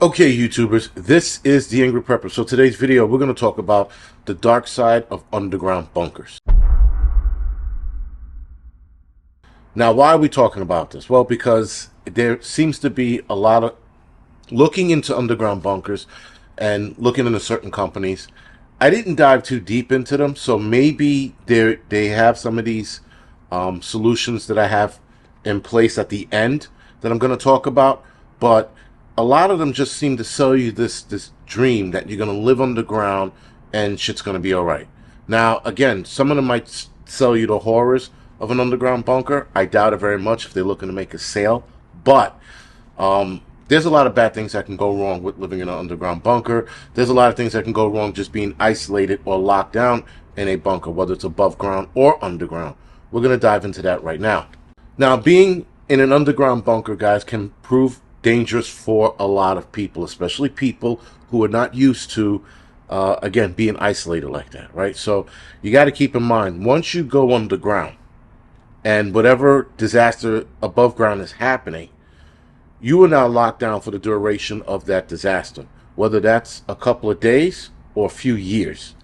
Okay, YouTubers, this is The Angry Prepper. So today's video, we're going to talk about the dark side of underground bunkers. Now, why are we talking about this? Well, because there seems to be a lot of looking into underground bunkers and looking into certain companies. I didn't dive too deep into them, so maybe they have some of these solutions that I have in place at the end that I'm going to talk about, but a lot of them just seem to sell you this dream that you're going to live underground and shit's going to be all right. Now, again, some of them might sell you the horrors of an underground bunker. I doubt it very much if they're looking to make a sale, but there's a lot of bad things that can go wrong with living in an underground bunker. There's a lot of things that can go wrong just being isolated or locked down in a bunker, whether it's above ground or underground. We're going to dive into that right now. Now, being in an underground bunker, guys, can prove dangerous for a lot of people, especially people who are not used to, again, being isolated like that, right? So you got to keep in mind, once you go underground and whatever disaster above ground is happening, you are now locked down for the duration of that disaster, whether that's a couple of days or a few years.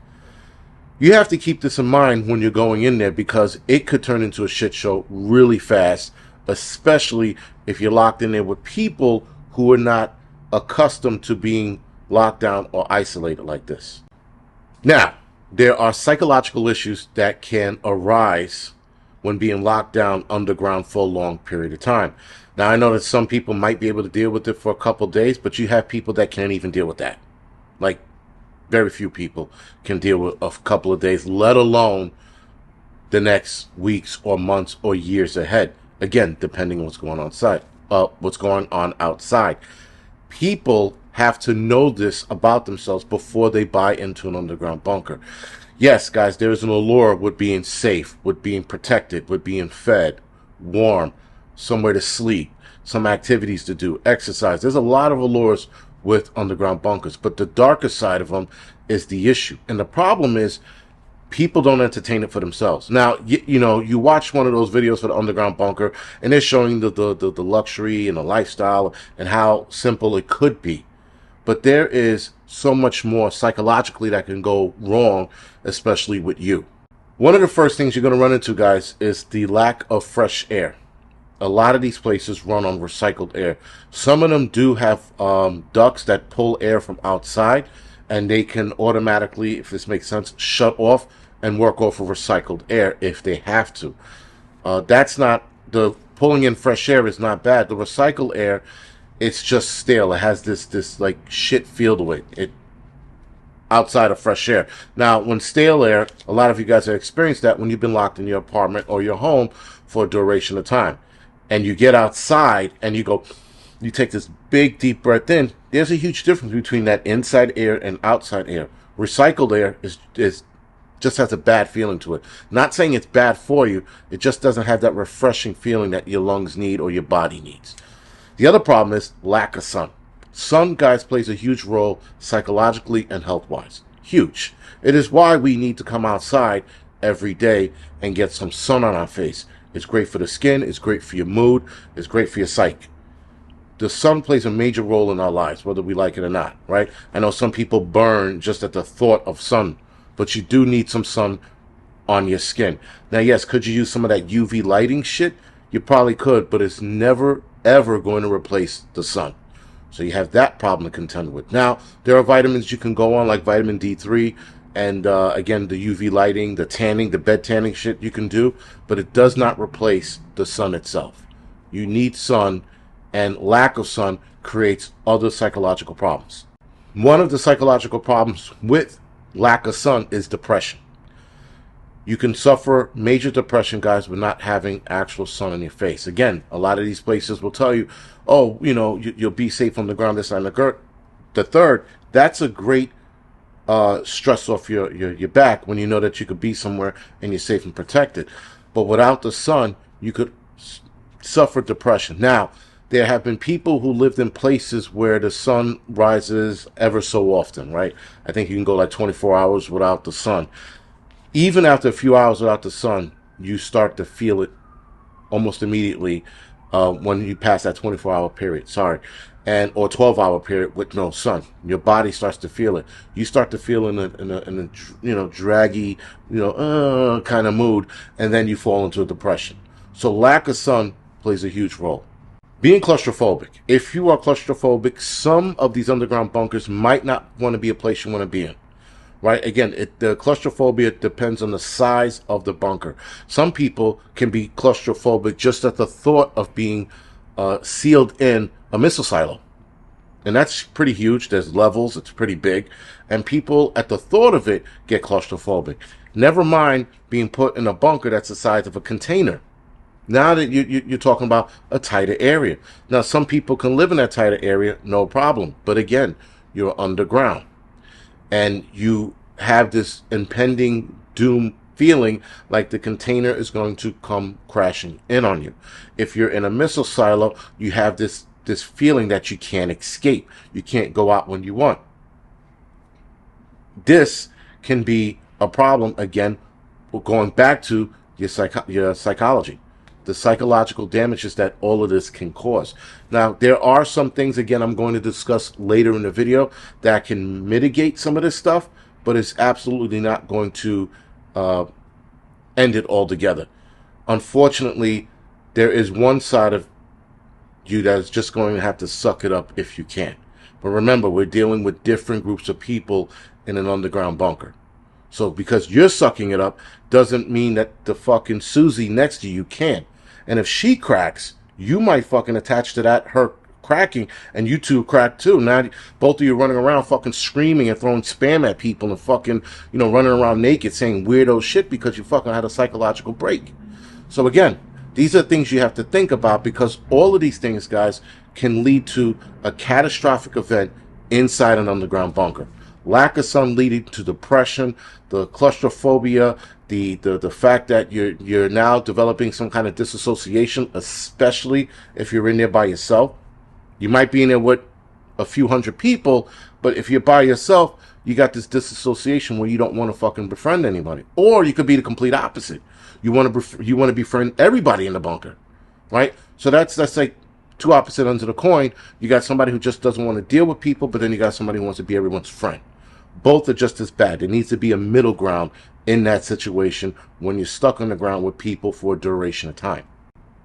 You have to keep this in mind when you're going in there because it could turn into a shit show really fast, especially if you're locked in there with people who are not accustomed to being locked down or isolated like this. Now, there are psychological issues that can arise when being locked down underground for a long period of time. Now, I know that some people might be able to deal with it for a couple of days, but you have people that can't even deal with that. Like, very few people can deal with a couple of days, let alone the next weeks or months or years ahead. Again, depending on what's going on outside. People have to know this about themselves before they buy into an underground bunker. Yes, guys, there is an allure with being safe, with being protected, with being fed, warm, somewhere to sleep, some activities to do, exercise. There's a lot of allures with underground bunkers, but the darker side of them is the issue. And the problem is, people don't entertain it for themselves. Now, you watch one of those videos for the underground bunker, and they're showing the luxury and the lifestyle and how simple it could be. But there is so much more psychologically that can go wrong, especially with you. One of the first things you're going to run into, guys, is the lack of fresh air. A lot of these places run on recycled air. Some of them do have ducts that pull air from outside, and they can automatically, if this makes sense, shut off and work off of recycled air if they have to. That's not, the pulling in fresh air is not bad. The recycled air, it's just stale. It has this like shit feel to it. Outside of fresh air. Now, when stale air, a lot of you guys have experienced that when you've been locked in your apartment or your home for a duration of time. And you get outside and you take this big deep breath in. There's a huge difference between that inside air and outside air. Recycled air is just has a bad feeling to it. Not saying it's bad for you, it just doesn't have that refreshing feeling that your lungs need or your body needs. The other problem is lack of sun. Sun, guys, plays a huge role psychologically and health-wise. Huge. It is why we need to come outside every day and get some sun on our face. It's great for the skin, it's great for your mood, it's great for your psyche. The sun plays a major role in our lives, whether we like it or not, right? I know some people burn just at the thought of sun, but you do need some sun on your skin. Now, yes, could you use some of that UV lighting shit? You probably could, but it's never, ever going to replace the sun. So you have that problem to contend with. Now, there are vitamins you can go on, like vitamin D3, and again, the UV lighting, the tanning, the bed tanning shit you can do, but it does not replace the sun itself. You need sun, and lack of sun creates other psychological problems. One of the psychological problems with lack of sun is depression. You can suffer major depression, guys, with not having actual sun in your face. Again, a lot of these places will tell you, oh, you'll be safe on the ground, this and the third. That's a great stress off your back when you know that you could be somewhere and you're safe and protected. But without the sun, you could suffer depression. Now, there have been people who lived in places where the sun rises ever so often, right? I think you can go like 24 hours without the sun. Even after a few hours without the sun, you start to feel it almost immediately when you pass that 24-hour period. and or 12-hour period with no sun. Your body starts to feel it. You start to feel in a draggy, kind of mood, and then you fall into a depression. So lack of sun plays a huge role. Being claustrophobic. If you are claustrophobic, some of these underground bunkers might not want to be a place you want to be in. Right? Again, the claustrophobia depends on the size of the bunker. Some people can be claustrophobic just at the thought of being sealed in a missile silo. And that's pretty huge. There's levels. It's pretty big. And people, at the thought of it, get claustrophobic. Never mind being put in a bunker that's the size of a container. Now that you're talking about a tighter area. Now, some people can live in that tighter area, no problem. But again, you're underground. And you have this impending doom feeling like the container is going to come crashing in on you. If you're in a missile silo, you have this feeling that you can't escape. You can't go out when you want. This can be a problem, again, going back to your psychology. The psychological damages that all of this can cause. Now, there are some things, again, I'm going to discuss later in the video that can mitigate some of this stuff, but it's absolutely not going to end it altogether. Unfortunately, there is one side of you that is just going to have to suck it up if you can. But remember, we're dealing with different groups of people in an underground bunker. So because you're sucking it up doesn't mean that the fucking Susie next to you can't. And if she cracks, you might fucking attach to that, her cracking, and you two crack too. Now both of you running around fucking screaming and throwing spam at people and fucking, running around naked saying weirdo shit because you fucking had a psychological break. So again, these are things you have to think about, because all of these things, guys, can lead to a catastrophic event inside an underground bunker. Lack of sun leading to depression, the claustrophobia, the fact that you're now developing some kind of disassociation, especially if you're in there by yourself. You might be in there with a few hundred people, but if you're by yourself, you got this disassociation where you don't want to fucking befriend anybody. Or you could be the complete opposite. You want to befriend everybody in the bunker, right? So that's like two opposite ends of the coin. You got somebody who just doesn't want to deal with people, but then you got somebody who wants to be everyone's friend. Both are just as bad. There needs to be a middle ground in that situation when you're stuck on the ground with people for a duration of time.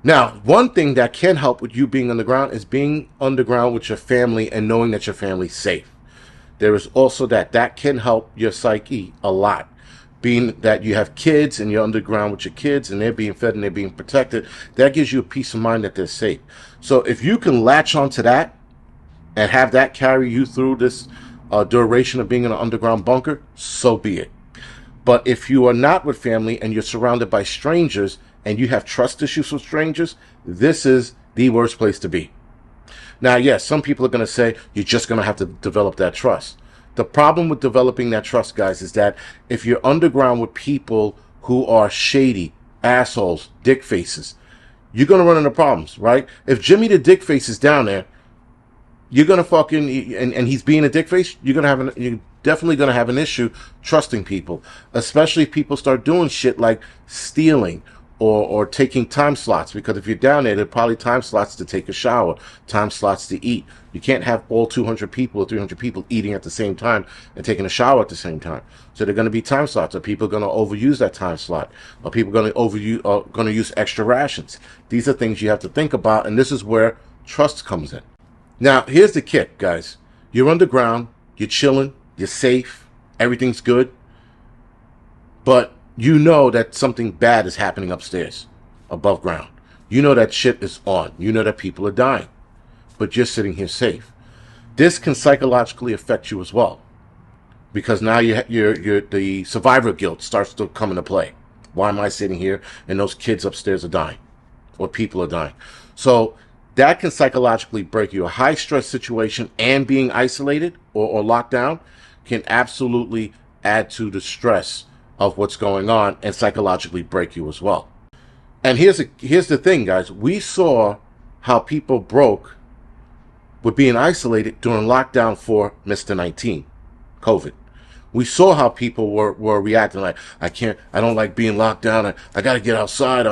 Now, one thing that can help with you being underground is being underground with your family and knowing that your family's safe. There is also that can help your psyche a lot. Being that you have kids and you're underground with your kids and they're being fed and they're being protected, that gives you a peace of mind that they're safe. So if you can latch onto that and have that carry you through this duration of being in an underground bunker, so be it. But if you are not with family and you're surrounded by strangers and you have trust issues with strangers, this is the worst place to be. Now, yes, some people are going to say you're just going to have to develop that trust. The problem with developing that trust, guys, is that if you're underground with people who are shady, assholes, dick faces, you're going to run into problems, right? If Jimmy the dick face is down there, you're going to fucking, and he's being a dick face, you're definitely going to have an issue trusting people, especially if people start doing shit like stealing or taking time slots, because if you're down there, there are probably time slots to take a shower, time slots to eat. You can't have all 200 people or 300 people eating at the same time and taking a shower at the same time. So there are going to be time slots. Are people going to overuse that time slot? Are people going to use extra rations? These are things you have to think about, and this is where trust comes in. Now, here's the kick, guys. You're underground, you're chilling, you're safe, everything's good, but you know that something bad is happening upstairs, above ground. You know that shit is on. You know that people are dying, but you're sitting here safe. This can psychologically affect you as well, because now the survivor guilt starts to come into play. Why am I sitting here and those kids upstairs are dying, or people are dying? So that can psychologically break you. A high stress situation and being isolated or locked down can absolutely add to the stress of what's going on and psychologically break you as well. And here's the thing, guys. We saw how people broke with being isolated during lockdown for Mr. 19, COVID. We saw how people were reacting. Like, I don't like being locked down. I got to get outside.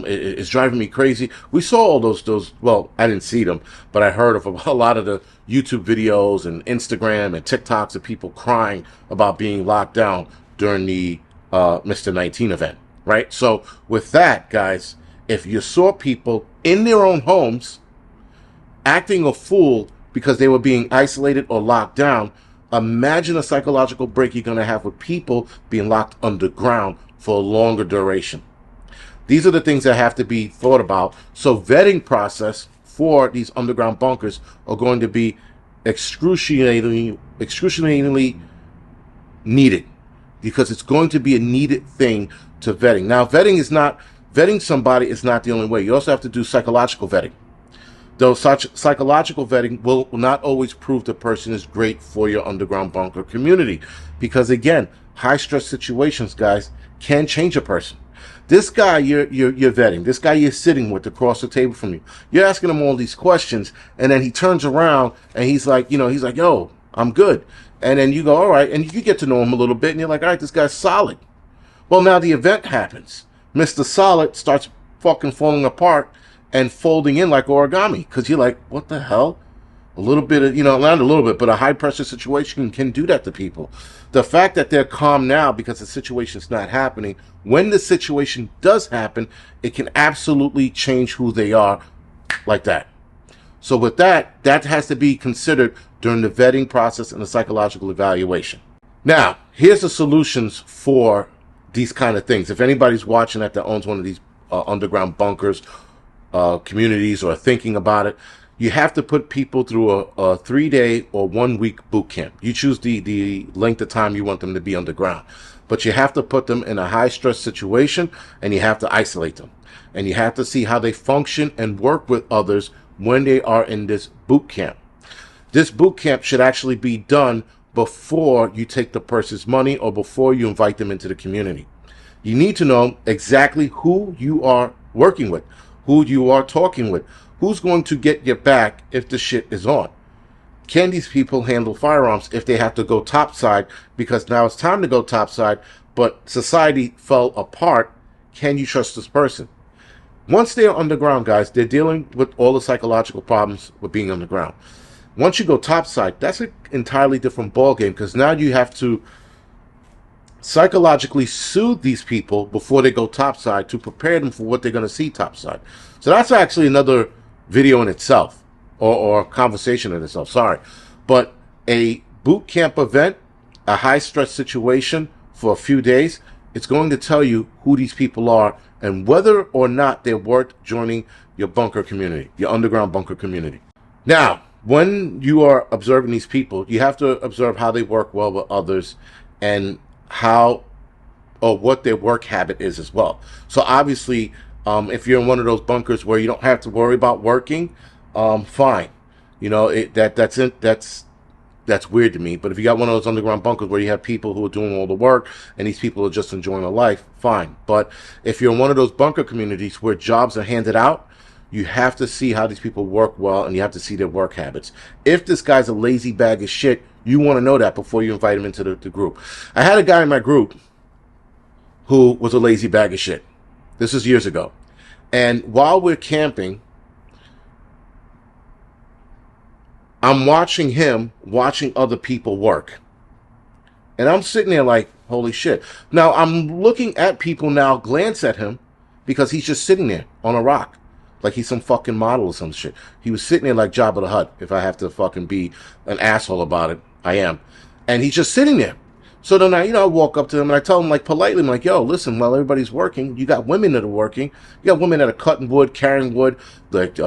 It's driving me crazy. We saw all those. Well, I didn't see them, but I heard of a lot of the YouTube videos and Instagram and TikToks of people crying about being locked down during the Mr. 19 event, right? So with that, guys, if you saw people in their own homes acting a fool because they were being isolated or locked down, imagine a psychological break you're going to have with people being locked underground for a longer duration. These are the things that have to be thought about. So vetting process for these underground bunkers are going to be excruciatingly needed, because it's going to be a needed thing to vetting. Now, vetting somebody is not the only way. You also have to do psychological vetting. Though such psychological vetting will not always prove the person is great for your underground bunker community. Because again, high stress situations, guys, can change a person. This guy you're vetting, this guy you're sitting with across the table from you, you're asking him all these questions, and then he turns around and he's like, yo, I'm good. And then you go, all right, and you get to know him a little bit, and you're like, all right, this guy's solid. Well, now the event happens. Mr. Solid starts fucking falling apart and folding in like origami, because you're like, what the hell? A little bit of, not a little bit, but a high pressure situation can do that to people. The fact that they're calm now because the situation's not happening, when the situation does happen, it can absolutely change who they are like that. So with that has to be considered during the vetting process and the psychological evaluation. Now, here's the solutions for these kind of things. If anybody's watching that owns one of these underground bunkers, communities, or thinking about it, you have to put people through a 3-day or 1-week boot camp. You choose the length of time you want them to be underground. But you have to put them in a high stress situation, and you have to isolate them. And you have to see how they function and work with others when they are in this boot camp. This boot camp should actually be done before you take the person's money or before you invite them into the community. You need to know exactly who you are working with, who you are talking with, who's going to get your back if the shit is on. Can these people handle firearms if they have to go topside, because now it's time to go topside, but society fell apart? Can you trust this person? Once they're underground, guys, they're dealing with all the psychological problems with being underground. Once you go topside, that's an entirely different ballgame, because now you have to psychologically soothe these people before they go topside to prepare them for what they're going to see topside. So that's actually another video in itself, or conversation in itself, sorry. But a boot camp event, a high stress situation for a few days, it's going to tell you who these people are and whether or not they're worth joining your bunker community, your underground bunker community. Now, when you are observing these people, you have to observe how they work well with others and how or what their work habit is as well. So obviously, if you're in one of those bunkers where you don't have to worry about working, fine. That's weird to me. But if you got one of those underground bunkers where you have people who are doing all the work and these people are just enjoying their life, fine. But if you're in one of those bunker communities where jobs are handed out, you have to see how these people work well, and you have to see their work habits. If this guy's a lazy bag of shit, you want to know that before you invite him into the group. I had a guy in my group who was a lazy bag of shit. This is years ago. And while we're camping, I'm watching him watching other people work. And I'm sitting there like, holy shit. Now, I'm looking at people now glance at him because he's just sitting there on a rock. Like he's some fucking model or some shit. He was sitting there like Jabba the Hutt. If I have to fucking be an asshole about it, I am. And he's just sitting there. So then I walk up to him and I tell him like politely, I'm like, yo, listen, while everybody's working, you got women that are working. You got women that are cutting wood, carrying wood, like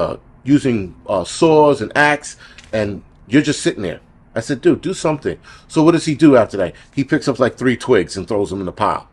using saws and axe, and you're just sitting there. I said, dude, do something. So what does he do after that? He picks up like 3 twigs and throws them in the pile.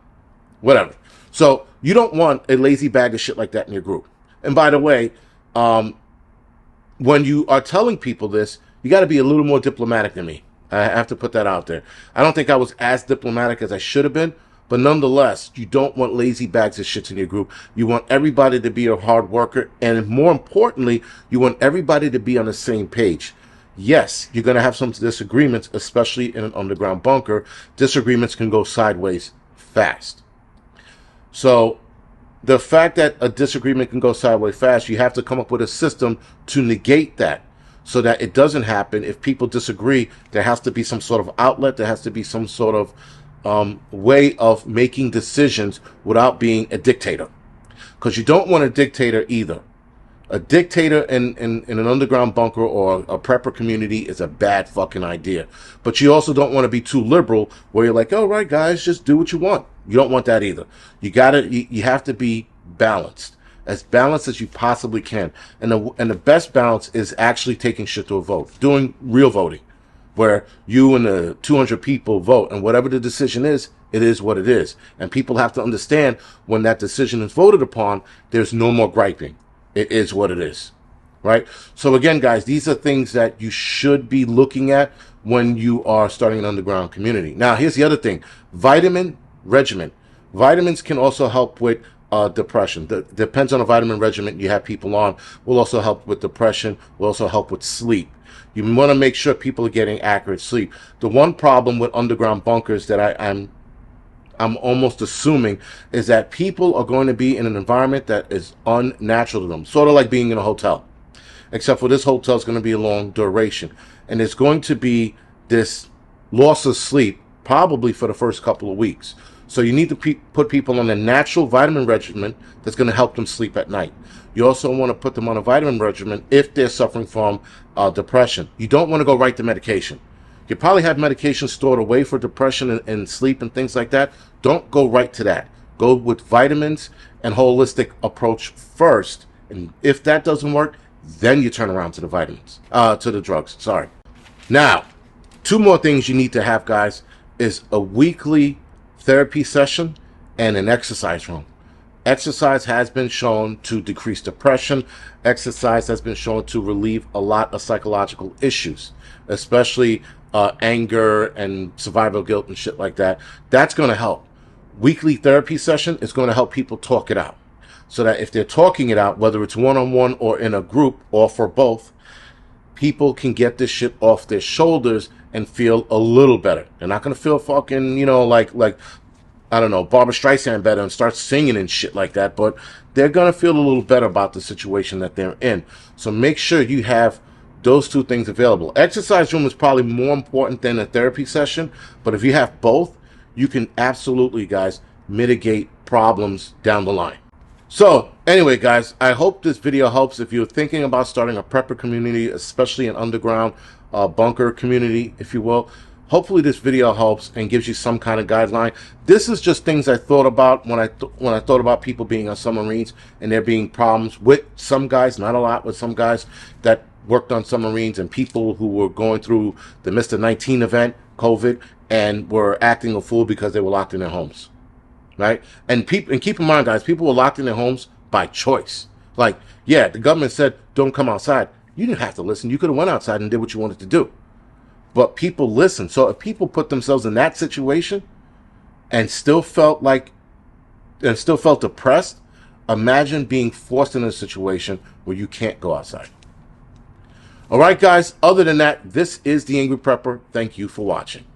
Whatever. So you don't want a lazy bag of shit like that in your group. And by the way, when you are telling people this, you got to be a little more diplomatic than me. I have to put that out there. I don't think I was as diplomatic as I should have been, but nonetheless, you don't want lazy bags of shit in your group. You want everybody to be a hard worker, and more importantly, you want everybody to be on the same page. Yes, you're going to have some disagreements, especially in an underground bunker. Disagreements can go sideways fast. So the fact that a disagreement can go sideways fast, you have to come up with a system to negate that so that it doesn't happen. If people disagree, there has to be some sort of outlet. There has to be some sort of way of making decisions without being a dictator. Because you don't want a dictator either. A dictator in an underground bunker or a prepper community is a bad fucking idea. But you also don't want to be too liberal where you're like, all right, guys, just do what you want. You don't want that either. You have to be balanced as you possibly can. And the best balance is actually taking shit to a vote, doing real voting, where you and the 200 people vote, and whatever the decision is, it is what it is. And people have to understand when that decision is voted upon, there's no more griping. It is what it is, right? So again, guys, these are things that you should be looking at when you are starting an underground community. Now, here's the other thing. Vitamin regimen. Vitamins can also help with depression. Depends on the vitamin regimen you have people on. Will also help with depression. Will also help with sleep. You want to make sure people are getting accurate sleep. The one problem with underground bunkers that I'm almost assuming is that people are going to be in an environment that is unnatural to them, sort of like being in a hotel, except for this hotel is going to be a long duration, and there's going to be this loss of sleep probably for the first couple of weeks. So you need to put people on a natural vitamin regimen that's going to help them sleep at night. You also want to put them on a vitamin regimen if they're suffering from depression. You don't want to go right to medication. You probably have medication stored away for depression and sleep and things like that. Don't go right to that. Go with vitamins and holistic approach first. And if that doesn't work, then you turn around to the vitamins, to the drugs. Sorry. Now, two more things you need to have, guys, is a weekly therapy session and an exercise room. Exercise has been shown to decrease depression. Exercise has been shown to relieve a lot of psychological issues, especially anger and survival guilt and shit like that. That's going to help. Weekly therapy session is going to help people talk it out. So that if they're talking it out, whether it's one-on-one or in a group or for both, people can get this shit off their shoulders and feel a little better. They're not going to feel fucking, like I don't know, Barbara Streisand better and start singing and shit like that, but they're going to feel a little better about the situation that they're in. So make sure you have those two things available. Exercise room is probably more important than a therapy session, but if you have both, you can absolutely, guys, mitigate problems down the line. So anyway, guys, I hope this video helps if you're thinking about starting a prepper community, especially an underground bunker community, if you will. Hopefully this video helps and gives you some kind of guideline. This is just things I thought about when I thought about people being on submarines and there being problems with some guys, not a lot, with some guys that worked on submarines and people who were going through the Mr. 19 event, COVID, and were acting a fool because they were locked in their homes, right? And keep in mind, guys, people were locked in their homes by choice. Like, yeah, the government said, don't come outside. You didn't have to listen. You could have went outside and did what you wanted to do. But people listen. So if people put themselves in that situation and still felt depressed, imagine being forced in a situation where you can't go outside. All right, guys. Other than that, this is The Angry Prepper. Thank you for watching.